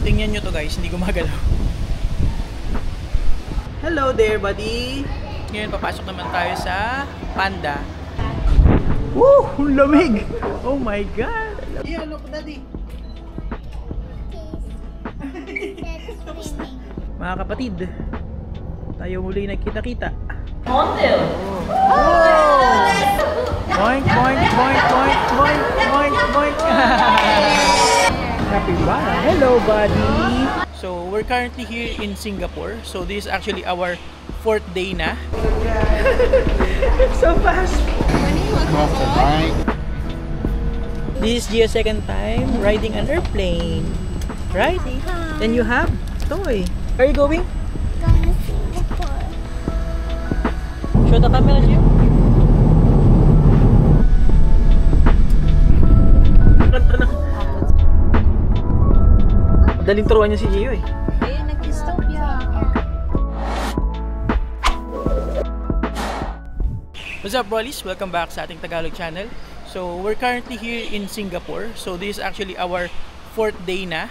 Tingnan nyo to guys, hindi gumagalaw. Hello there buddy! Ngayon papasok naman tayo sa Panda. Woo! Lamig! Oh my god! Yeah, look daddy! Mga kapatid, tayo muli nagkita-kita. Montel! Oh! Boink, boink, boink, boink, boink, boink, boink! Happy ba? Hello buddy! So, we're currently here in Singapore. So, this is actually our 4th day na. So fast! This is Gio's 2nd time riding an airplane. Right? Then you have toy. Where are you going? Going to Singapore. Show the camera, Gio. Madaling turuan niya si Gio eh. Ayun, nag-stop yan. What's up, Brollies? Welcome back sa ating Tagalog channel. So, we're currently here in Singapore. So, this is actually our 4th day na.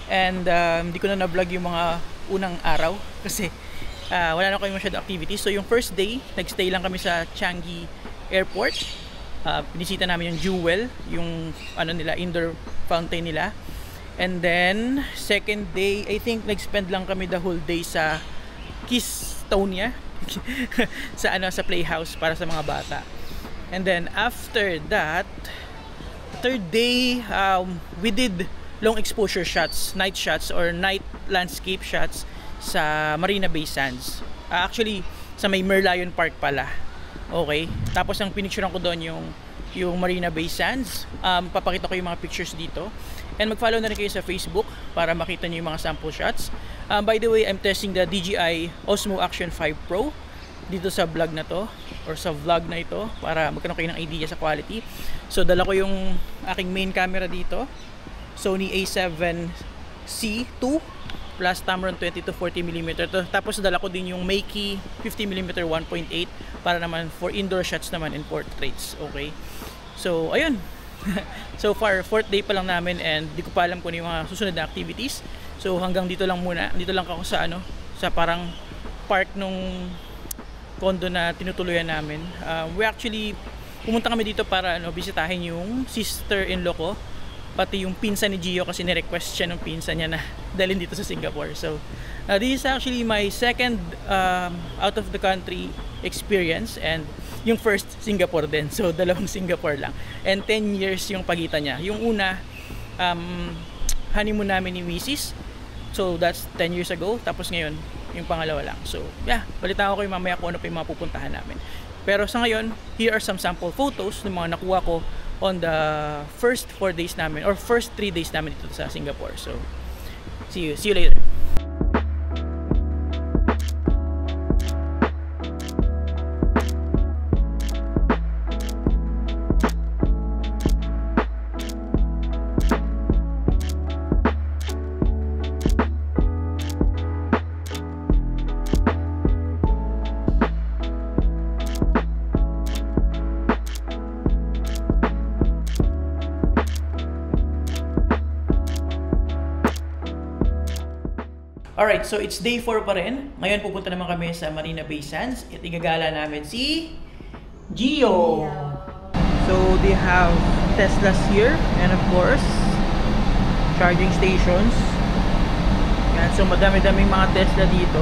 And hindi ko na na-vlog yung mga unang araw kasi wala na kami masyadong activities. So, yung first day, nagstay lang kami sa Changi Airport. Pinisita namin yung Jewel, yung ano nila, indoor fountain nila. And then, second day, I think nag-spend lang kami the whole day sa Kistonia sa playhouse para sa mga bata. And then after that, third day, we did long exposure shots, night shots or night landscape shots sa Marina Bay Sands. Actually, sa may Merlion Park pala. Okay. Tapos ang pinicturean ko doon yung Marina Bay Sands. Papakita ko yung mga pictures dito. And mag-follow na rin kayo sa Facebook para makita nyo yung mga sample shots. By the way, I'm testing the DJI Osmo Action 5 Pro dito sa vlog na to or sa vlog na ito para magkaroon kayo ng idea sa quality. So dala ko yung aking main camera dito, Sony A7C II plus Tamron 20 to 40mm. Tapos dala ko din yung Meiki 50mm 1.8 para naman for indoor shots naman and portraits. Okay. So ayun. So far, 4th day pa lang namin and di ko pa alam kung ano yung mga susunod na activities. So hanggang dito lang muna. Dito lang ako sa sa parang park nung condo na tinutuluyan namin. We actually pumunta kami dito para bisitahin yung sister-in-law ko, pati yung pinsan ni Gio kasi ni-request siya ng pinsan niya na dalhin dito sa Singapore. So this is actually my second out of the country experience and yung first Singapore din. So dalawang Singapore lang. And 10 years yung pagitan niya. Yung una honeymoon namin ni Mrs. So that's 10 years ago. Tapos ngayon yung pangalawa lang. So yeah, balitaan ko kayo mamaya kung ano pa yung mga pupuntahan namin. Pero sa ngayon, here are some sample photos ng mga nakuha ko on the first 4 days namin or first 3 days namin dito sa Singapore. So see you later. Alright, so it's day 4 pa rin. Ngayon pupunta naman kami sa Marina Bay Sands at igagala namin si Gio. So they have Teslas here and of course charging stations. Yan, so madami-daming mga Tesla dito.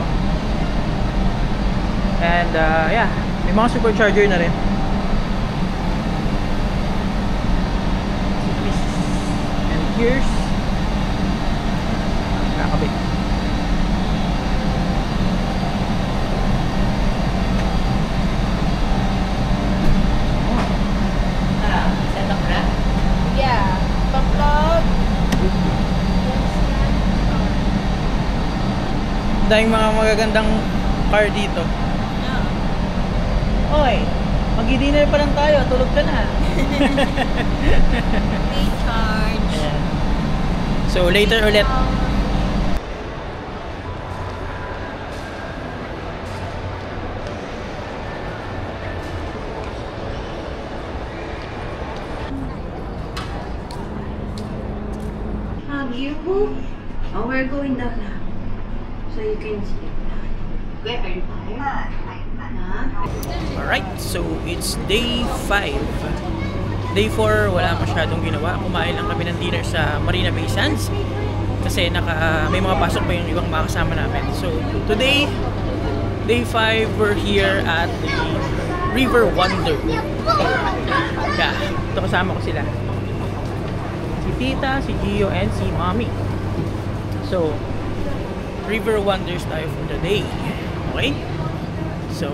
And yeah, may mga supercharger na rin. And here's nakakabit. Daming mga magagandang car dito. Oy, mag-dinner pa lang tayo, tulog ka na. May charge. Ayan. So later ulit. Have you? Oh, we're going down now. So you can see. Okay, are you tired? Alright, so it's day 5. Day 4, wala masyadong ginawa. Kumain lang kami ng dinner sa Marina Bay Sands. Kasi may mga pasok pa yung ibang mga kasama namin. So today, day 5, we're here at the River Wonder. Yeah, ito kasama ko sila. Si Tita, si Gio, and si Mommy. So, River Wonders tayo for the day. Okay? So,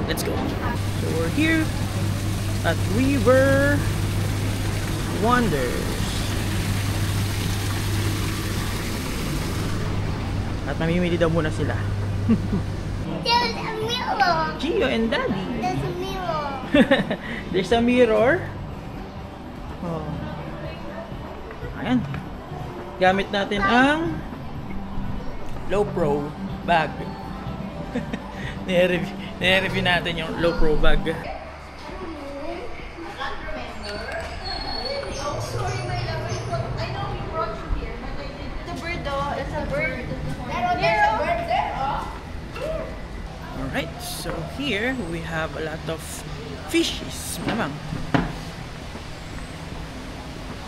let's go. So, we're here at River Wonders. At mamimili daw muna sila. There's a mirror. Gio and Daddy. There's a mirror. There's a mirror. Oh. Ayan. Gamit natin ang Low Pro bag. Nire-review natin yung Low Pro bag. Alright, so here we have a lot of fishes. Malamang.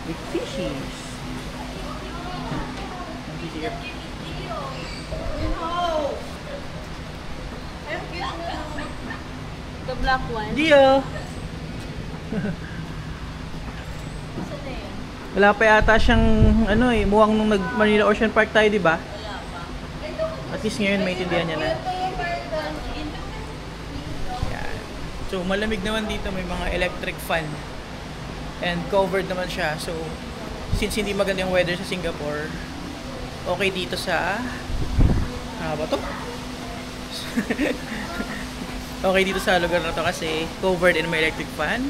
Big fishes. Here. The black one. Dio! Wala pa yata siyang muwang nung Manila Ocean Park tayo, di ba? At least ngayon maintindihan niya na. Yan. So malamig naman dito, may mga electric fan. And covered naman siya. So since hindi maganda yung weather sa Singapore, okay dito sa ba to? Okay dito sa lugar na to kasi covered in my electric fan.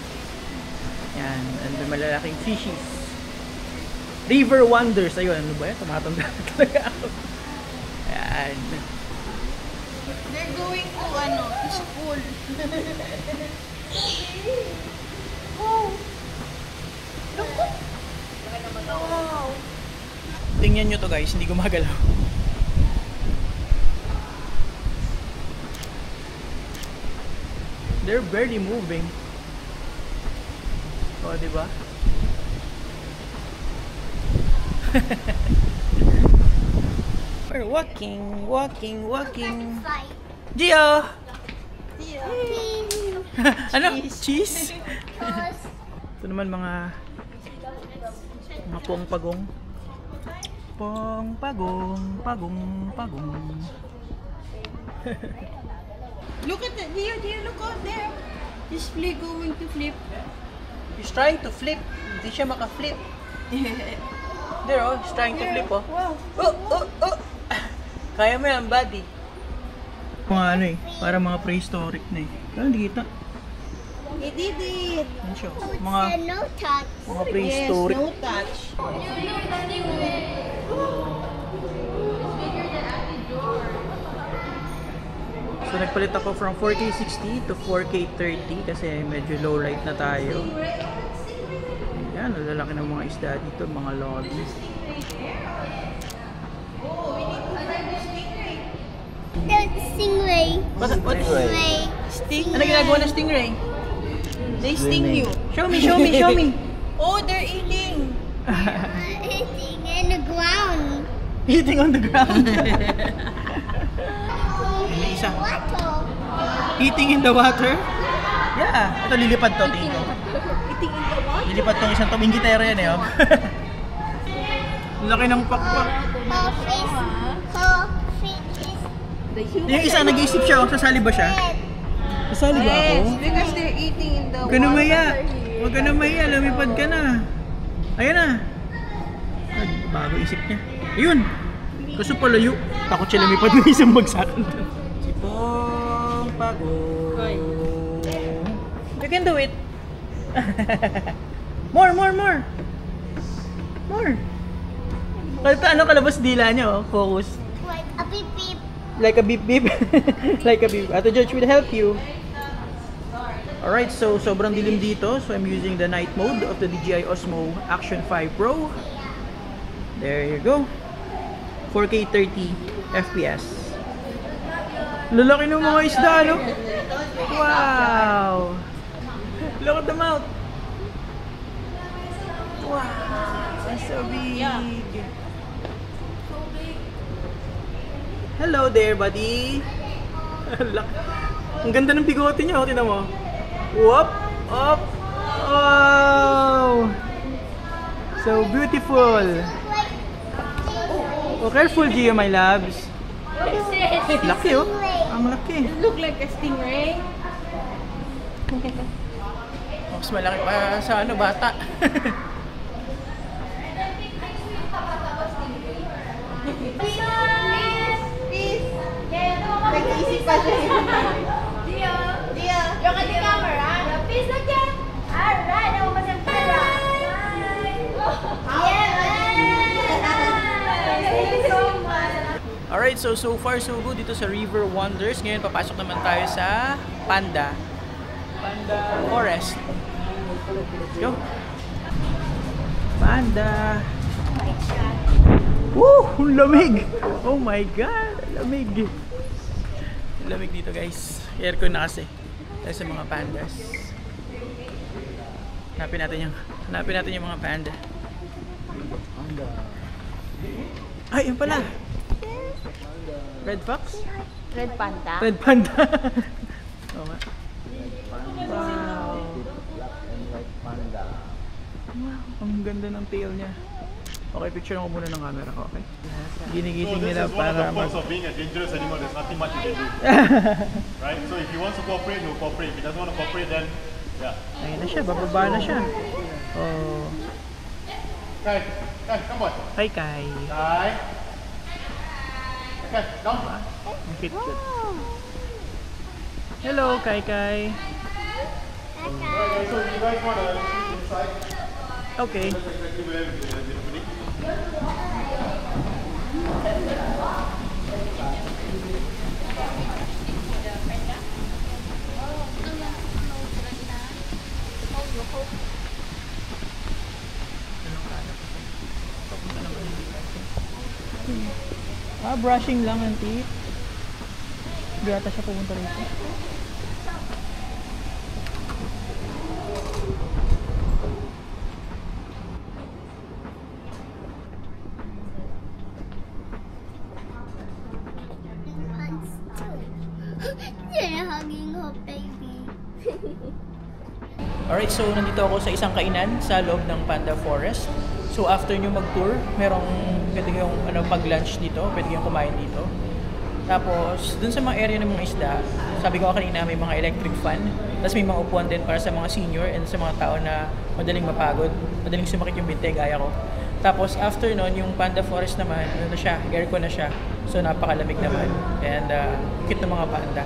Yan, and may malalaking fishes. River Wonders. Ayun, ano ba yan? Tumatanda talaga ako. Yan. They're going to school. Oh. Wow. Tingnan nyo to guys, hindi gumagalaw. They're barely moving. Oh, di ba? We're walking. Gio! Ano? Cheese? Ito naman mga pong-pagong. Pagong. Look at that. Dear, look out there. Is Flea going to flip? He's trying to flip. Hindi siya maka-flip. There oh, he's trying to flip oh. Wow. Oh. Kaya mo yan, buddy. Mga para mga prehistoric na eh. Hindi kita. He did it. Ano siya? It's Mga a no touch. prehistoric. Yes, no touch. So nagpalit ako from 4K60 to 4K30 kasi medyo low light na tayo. Yan, lalaki ng mga isda dito, mga lobby. There's a stingray. What? Stingray. Ano ginagawa ng stingray? They sting you. Show me! Oh, they're eating. Eating in the ground. Eating on the ground. May isa. Water. Eating in the water? Yeah. Ito lilipad to, tingin ko. Eating in the water. Lilipad tong isang tumingitero yan eh. Oh. Laki ng pakpak. Her feet is Yung isa nag-iisip siya, sasali ba siya? red. Sasali ba ako? Yes, because they're eating in the Huwag ka na water maya. here. Huwag ka na maya. Lumipad ka na. Ayan na. Ay, bago isip niya. Ayun. Kaso palayo. Takot siya lumipad ng isang bagsakan doon. Si Pong Pagong. You can do it. More. Ano kalabas dila niya oh. Focus. Like a beep beep. Like a beep beep. Like a beep. Ato George will help you. Alright, so sobrang dilim dito. So I'm using the night mode of the DJI Osmo Action 5 Pro. There you go. 4K 30 FPS. Lalaki ng mga isda, no? Wow! Look at the mouth! Wow! That's so big! Hello there, buddy! Ang ganda ng bigote niya, oh, tingnan mo. Whoop! Up! Oh! So beautiful! Oh, careful, Gio, my loves. Laki, oh. Ang laki. Look like a stingray. Mas malaki pa sa ano, bata. Nag-iisip pa siya. Dio. Look at the camera. Please look at. Alright, ako pa siyang pera. Alright, so far so good dito sa River Wonders. Ngayon papasok naman tayo sa Panda Forest. Let's go. Panda. Woo! Lamig! Oh my God! Lamig! Lamig dito, guys. Aircon na kasi. Dahil sa mga pandas. Hanapin natin yung mga panda. Ay, yun pala. Red fox? Red panda. Red panda. Oo nga. Wow. Wow, ang ganda ng tail niya. Okay, picture ko muna ng camera ko, okay? Ginigising nila para mag... of being a dangerous animal, there's nothing much you can do. Right? So if he wants to cooperate, he'll cooperate. If he doesn't want to cooperate, then yeah. Ayun na siya, bababa na siya. Oh. Kai, come on. Hi, Kai. Kai. Okay, down. Ang cute. Hello, Kai Kai. Okay, so you guys want to sleep inside? Okay. That's exactly where everything is. Brushing lang ang teeth. Hindi ata siya pumunta rito. They're hugging her baby. Alright, so nandito ako sa isang kainan sa loob ng Panda Forest. So after nyo mag-tour, pwede kayong pag-lunch dito, pwede kayong kumain dito. Tapos, dun sa mga area ng mga isda, sabi ko kanina may mga electric fan. Tapos may mga upuan din para sa mga senior and sa mga tao na madaling mapagod, madaling sumakit yung binte, gaya ko. Tapos after nun, yung Panda Forest naman, aircon na siya. So napakalamig naman. And cute ng mga panda.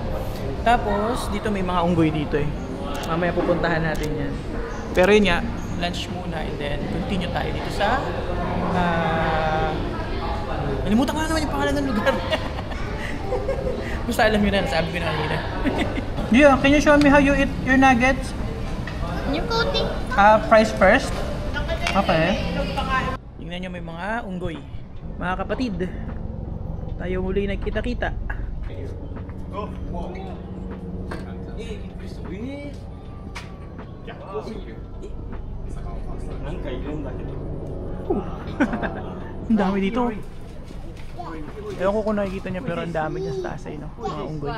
Tapos, dito may mga unggoy dito eh. Mamaya pupuntahan natin yan. Pero yun nga, lunch muna and then continue tayo dito sa nalimutan ko na naman yung pangalan ng lugar. Basta alam nyo na, nasabi ko na kanina. Yeah, can you show me how you eat your nuggets? Yung coating. Price first. Okay. Tingnan nyo, may mga unggoy. Mga kapatid, tayo muli nagkita-kita. Go, walk. Ang dami dito. Ewan ko kung nakikita niya pero ang dami niya sa taas ay, no? Mga unggoy.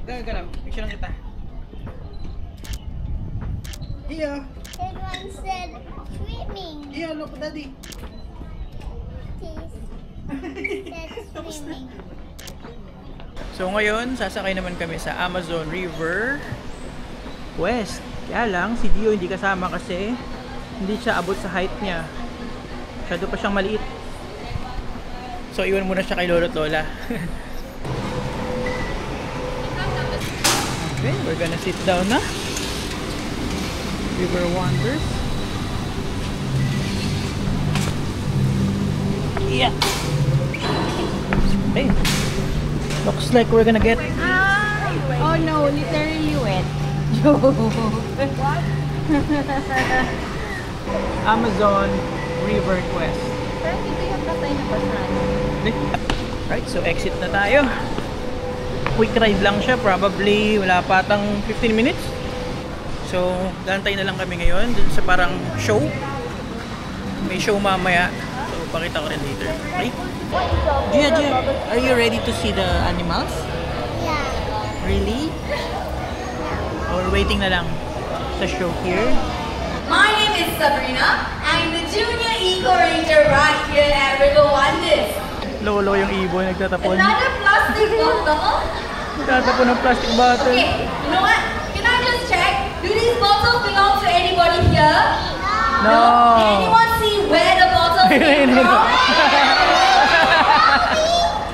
Gala, picture lang kita. Iya. Everyone said swimming. Iya, look, daddy. Said swimming. So ngayon, sasakay naman kami sa Amazon River West. Kaya lang, si Dio hindi kasama kasi hindi siya abot sa height niya. Masyado pa siyang maliit. So iwan muna siya kay Lolo at Lola. Okay, we're gonna sit down na. River Wonders. Yeah. Okay. Looks like we're gonna get... Oh no, literally wet. Amazon River Quest. Pero dito yung tatay na pasahan. Right, so exit na tayo. Quick ride lang siya, probably wala pa tang 15 minutes. So, gantay na lang kami ngayon dun sa parang show. May show mamaya. So, pakita ko rin later. Okay? Gia, are you ready to see the animals? Yeah. Really? Or waiting na lang sa show here? My name is Sabrina. I'm the Junior Eco Ranger right here at River Wonders. Lolo yung ibon nagtatapon. Another plastic bottle. Nagtatapon ng plastic bottle. Okay, you know what? Can I just check? Do these bottles belong to anybody here? No. Can anyone see where the bottles came from?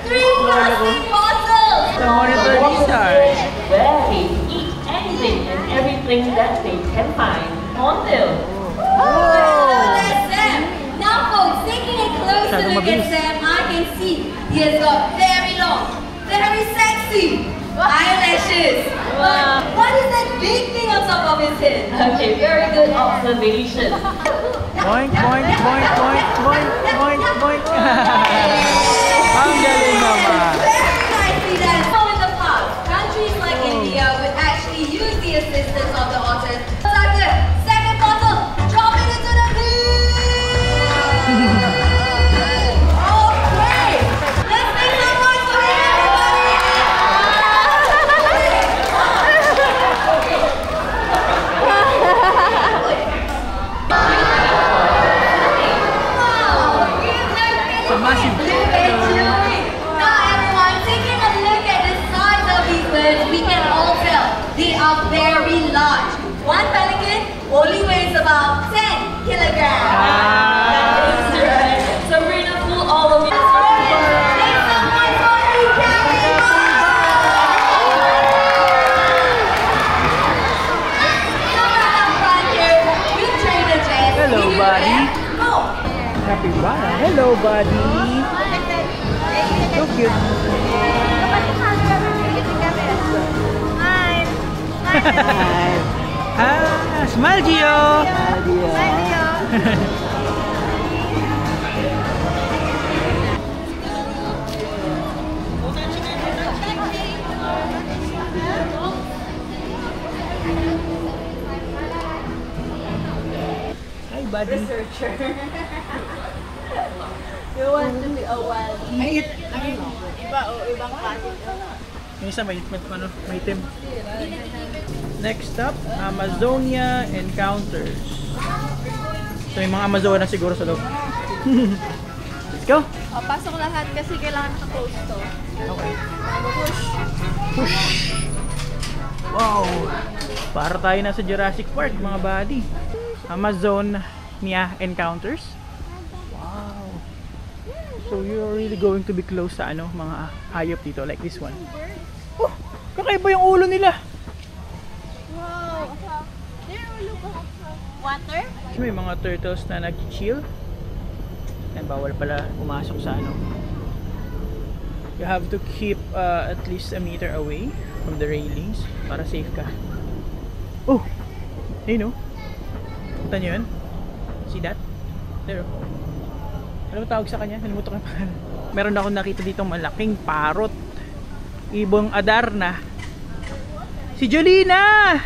3 plastic bottles. The monitor stars. Where they eat anything and everything that they can find on them. Oh, that's Sam. Now, folks, taking a closer look at Sam, I can see he has got very long, very sexy eyelashes. But what is that big thing on top of his head? Okay, very good observation. Boink, boink, boink, boink, boink, boink, boink. Ang galing naman. Very nicely done. So in the past, countries like India would actually use the assistance of the otters. Sucker, second bottle, drop it into the bin. Okay, let's make some noise for him, everybody. Wow, It's a massive. Now everyone, taking a look at the size of these birds, we can all tell they are very large. One pelican only weighs about 10 kilograms. That's right. Sabrina fooled all of you. Make some noise for the capybara! Come on up front here with Trader Jess. Hello, Give you buddy. a hand. Go! Capybara. Hello, buddy. So cute. Hi. Ah, smile, Gio. Hi, buddy. Researcher. You want to be a wild. Mait. Iba o ibang klase. Yung isa may itim. Next up, Amazonia Encounters. So may mga Amazona siguro sa loob. Let's go! O, pasok lahat kasi kailangan naka-close to. Okay. Push. Push! Wow! Para tayo na sa Jurassic Park, mga buddy. Amazonia Encounters. Wow! So you're really going to be close sa mga hayop dito, like this one. Oh! Kakaiba yung ulo nila! Wow. There, look. Water? So, may mga turtles na nag-chill. And bawal pala pumasok sa You have to keep at least a meter away from the railings para safe ka. Oh! Ayun, oh. Punta nyo yun? See that? There. Ano ba tawag sa kanya? Nalimutan ko yung pangalan. Meron akong nakita dito malaking parrot. Ibong Adarna. Si Jolina!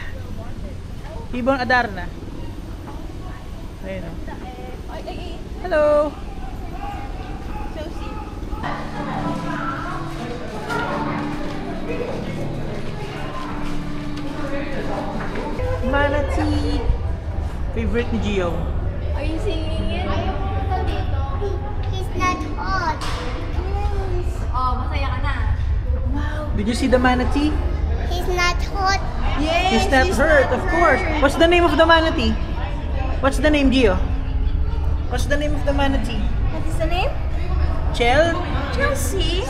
Ibong Adarna. Ayun, oh. Hello! Manatee! Favorite ni Gio. Are you singing it? He's not hot. Oh, masaya ka na. Did you see the manatee? He's not hot. Yes, He's not hurt, of course. What's the name of the manatee? What's the name, Gio? What's the name of the manatee? What is the name? Chelsea.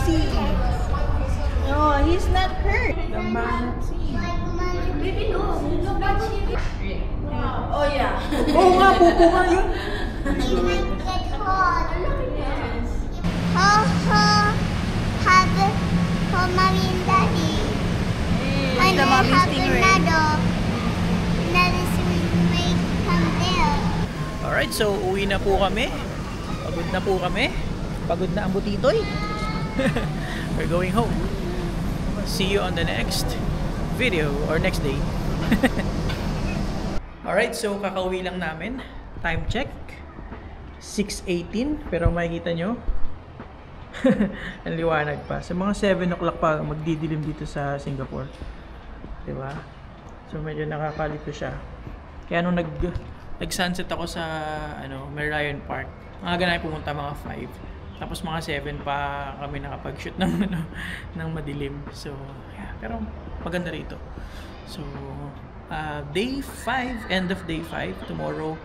No, he's not hurt. The manatee. Baby, no. Oh, yeah. Oo nga, pupo nga yun. He might get hot. Ho ho. Have mommy and daddy. And the I mommy have stingray. another. Alright, so uwi na po kami. Pagod na po kami. Pagod na ang butitoy. We're going home. See you on the next video or next day. Alright, so kakauwi lang namin. Time check 6:18, pero makikita nyo ang liwanag pa. Sa mga 7 o'clock pa magdidilim dito sa Singapore, diba? So medyo nakakalito siya. Kaya nung nag-sunset ako sa Merlion Park, mga ganay pumunta mga 5. Tapos mga 7 pa kami nakapag-shoot ng madilim. So yeah, pero maganda rito. So day 5, end of day 5 tomorrow.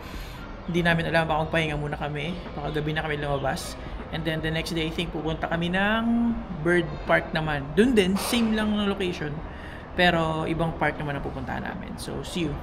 Hindi namin alam, baka pahinga muna kami, baka gabi na kami lumabas. And then the next day, I think pupunta kami ng Bird Park naman. Doon din, same lang ng location, pero ibang park naman ang pupuntahan namin. So see you.